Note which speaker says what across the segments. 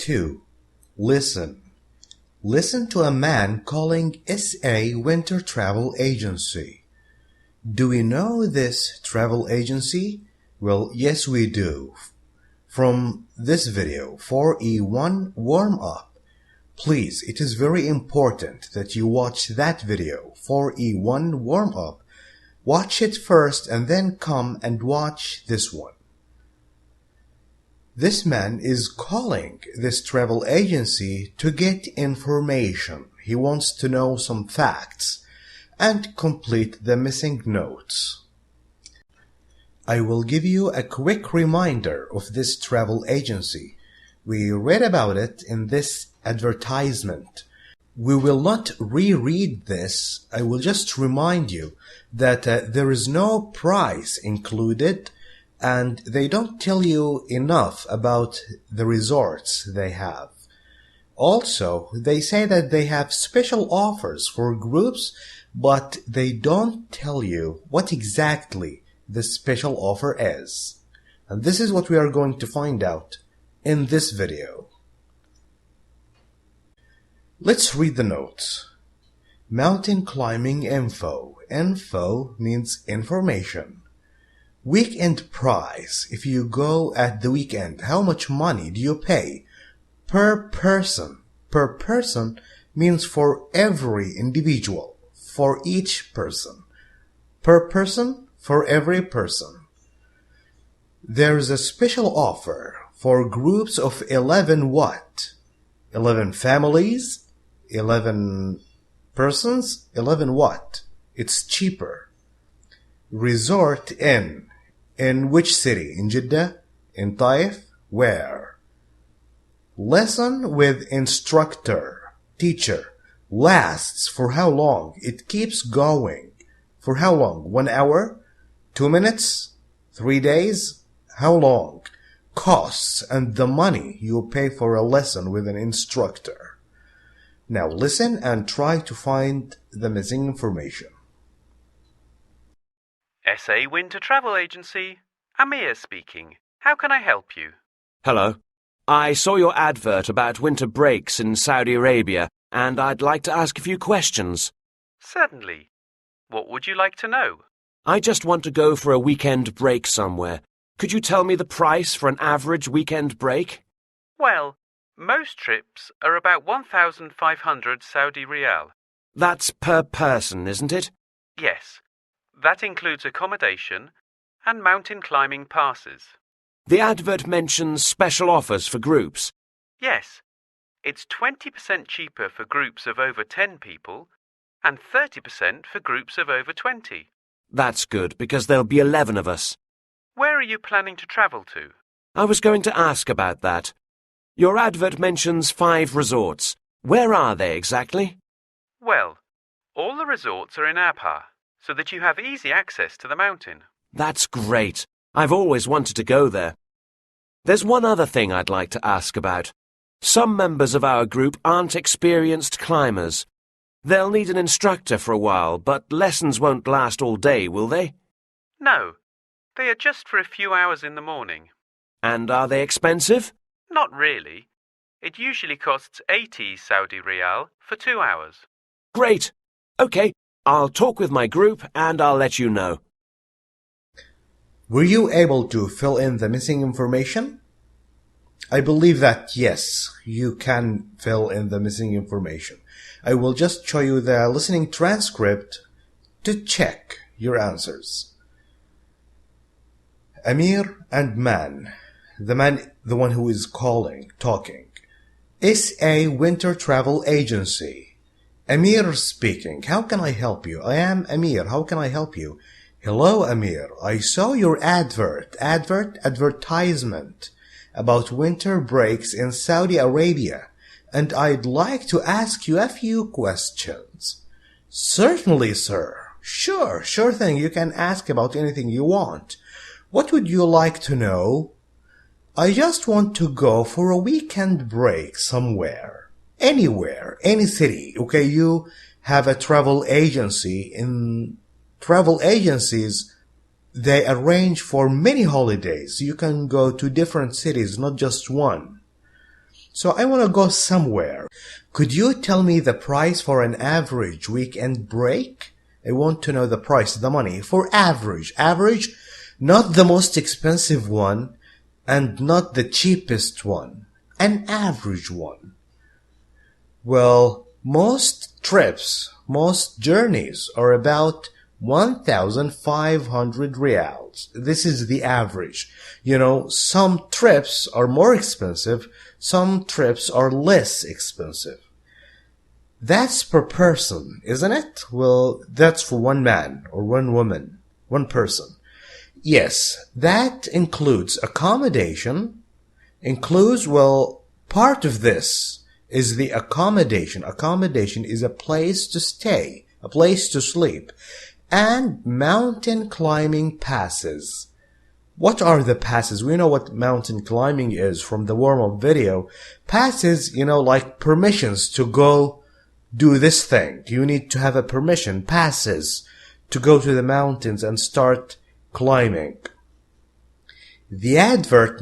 Speaker 1: 2. Listen. Listen to a man calling SA Winter Travel Agency. Do we know this travel agency? Well, yes we do. From this video, 4E1 warm-up. Please, it is very important that you watch that video, 4E1 warm-up. Watch it first and then come and watch this one. This man is calling this travel agency to get information. He wants to know some facts and complete the missing notes. I will give you a quick reminder of this travel agency. We read about it in this advertisement. We will not reread this. I will just remind you that there is no price included, and they don't tell you enough about the resorts they have. Also, they say that they have special offers for groups, but they don't tell you what exactly the special offer is. And this is what we are going to find out in this video. Let's read the notes. Mountain climbing info. Info means information. Weekend price. If you go at the weekend, how much money do you pay? Per person. Per person means for every individual, for each person. Per person, for every person. There's a special offer for groups of 11 what? 11 families? 11 persons? 11 what? It's cheaper. Resort in. In which city? In Jeddah? In Taif? Where? Lesson with instructor, teacher. Lasts for how long? It keeps going. For how long? 1 hour? 2 minutes? 3 days? How long? Costs and the money you pay for a lesson with an instructor. Now listen and try to find the missing information.
Speaker 2: SA Winter Travel Agency, Amir speaking. How can I help you?
Speaker 3: Hello. I saw your advert about winter breaks in Saudi Arabia, and I'd like to ask a few questions.
Speaker 2: Certainly. What would you like to know?
Speaker 3: I just want to go for a weekend break somewhere. Could you tell me the price for an average weekend break?
Speaker 2: Well, most trips are about 1,500 Saudi Riyal.
Speaker 3: That's per person, isn't it?
Speaker 2: Yes. That includes accommodation and mountain climbing passes.
Speaker 3: The advert mentions special offers for groups.
Speaker 2: Yes. It's 20% cheaper for groups of over 10 people and 30% for groups of over 20.
Speaker 3: That's good, because there'll be 11 of us.
Speaker 2: Where are you planning to travel to?
Speaker 3: I was going to ask about that. Your advert mentions 5 resorts. Where are they exactly?
Speaker 2: Well, all the resorts are in Abha, so that you have easy access to the mountain.
Speaker 3: That's great. I've always wanted to go there. There's one other thing I'd like to ask about. Some members of our group aren't experienced climbers. They'll need an instructor for a while, but lessons won't last all day, will they?
Speaker 2: No. They are just for a few hours in the morning.
Speaker 3: And are they expensive?
Speaker 2: Not really. It usually costs 80 Saudi Riyal for 2 hours.
Speaker 3: Great. Okay, I'll talk with my group and I'll let you know.
Speaker 1: Were you able to fill in the missing information? I believe that yes, you can fill in the missing information. I will just show you the listening transcript to check your answers. Amir and man, the one who is talking. SA Winter Travel Agency. Amir speaking. How can I help you? I am Amir. How can I help you? Hello, Amir. I saw your advertisement about winter breaks in Saudi Arabia, and I'd like to ask you a few questions. Certainly, sir. Sure thing. You can ask about anything you want. What would you like to know? I just want to go for a weekend break somewhere. Anywhere, any city. Okay, you have a travel agency. In travel agencies, they arrange for many holidays. You can go to different cities, not just one. So I want to go somewhere. Could you tell me the price for an average weekend break? I want to know the price, the money, for average. Average, not the most expensive one and not the cheapest one. An average one. Well, most trips, most journeys are about 1,500 reals. This is the average. You know, some trips are more expensive, some trips are less expensive. That's per person, isn't it? Well, that's for one man or one woman, one person. Yes, that includes accommodation, part of this is the accommodation. Accommodation is a place to stay, a place to sleep, and mountain climbing passes. What are the passes? We know what mountain climbing is from the warm-up video. Passes, like permissions to go do this thing. You need to have a permission, passes, to go to the mountains and start climbing. The advert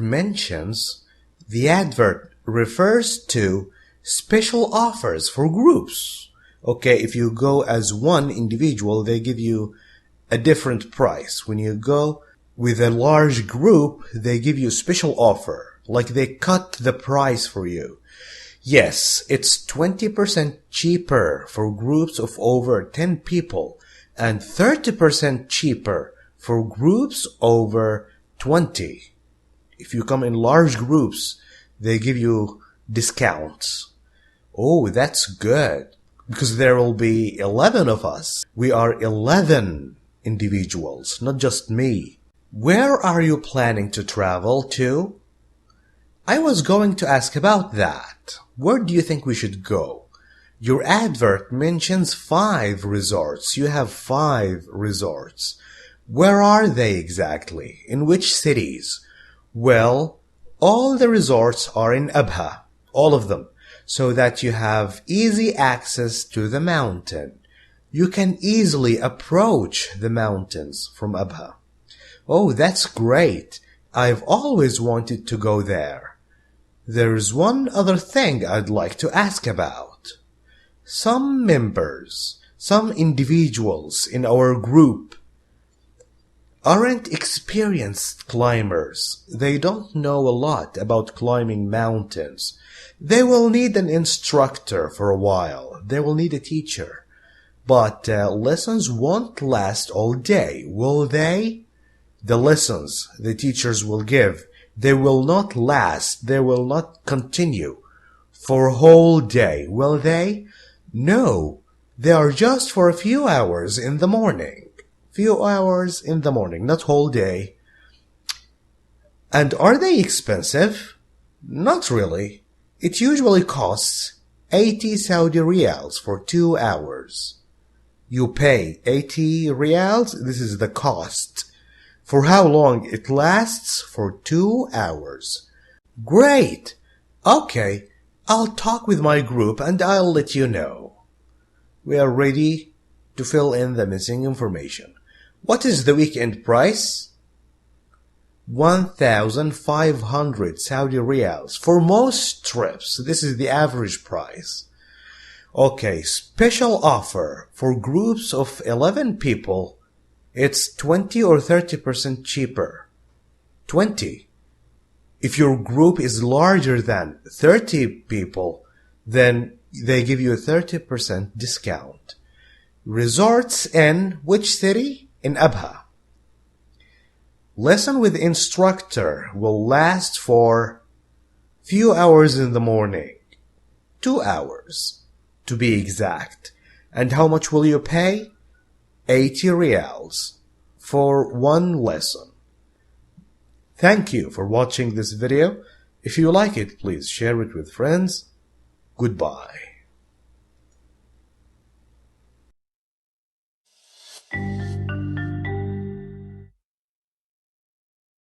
Speaker 1: refers to special offers for groups. Okay, if you go as one individual, they give you a different price. When you go with a large group, they give you a special offer, like they cut the price for you. Yes, it's 20% cheaper for groups of over 10 people and 30% cheaper for groups over 20. If you come in large groups, they give you discounts. Oh, that's good, because there will be 11 of us. We are 11 individuals, not just me. Where are you planning to travel to? I was going to ask about that. Where do you think we should go? Your advert mentions 5 resorts. You have 5 resorts. Where are they exactly? In which cities? Well, all the resorts are in Abha, all of them, so that you have easy access to the mountain. You can easily approach the mountains from Abha. Oh, that's great. I've always wanted to go there. There's one other thing I'd like to ask about. Some individuals in our group aren't experienced climbers. They don't know a lot about climbing mountains. They will need an instructor for a while. They will need a teacher. But lessons won't last all day, will they? The lessons the teachers will give, they will not last, they will not continue for a whole day, will they? No, they are just for a few hours in the morning. Few hours in the morning, not whole day. And are they expensive? Not really. It usually costs 80 Saudi riyals for 2 hours. You pay 80 riyals, this is the cost. For how long it lasts? For 2 hours. Great! Okay, I'll talk with my group and I'll let you know. We are ready to fill in the missing information. What is the weekend price? 1,500 Saudi riyals for most trips. This is the average price. Okay, special offer for groups of 11 people. It's 20 or 30% cheaper. 20. If your group is larger than 30 people, then they give you a 30% discount. Resorts in which city? In Abha. Lesson with instructor will last for few hours in the morning. 2 hours, to be exact. And how much will you pay? 80 riyals for one lesson. Thank you for watching this video. If you like it, please share it with friends. Goodbye.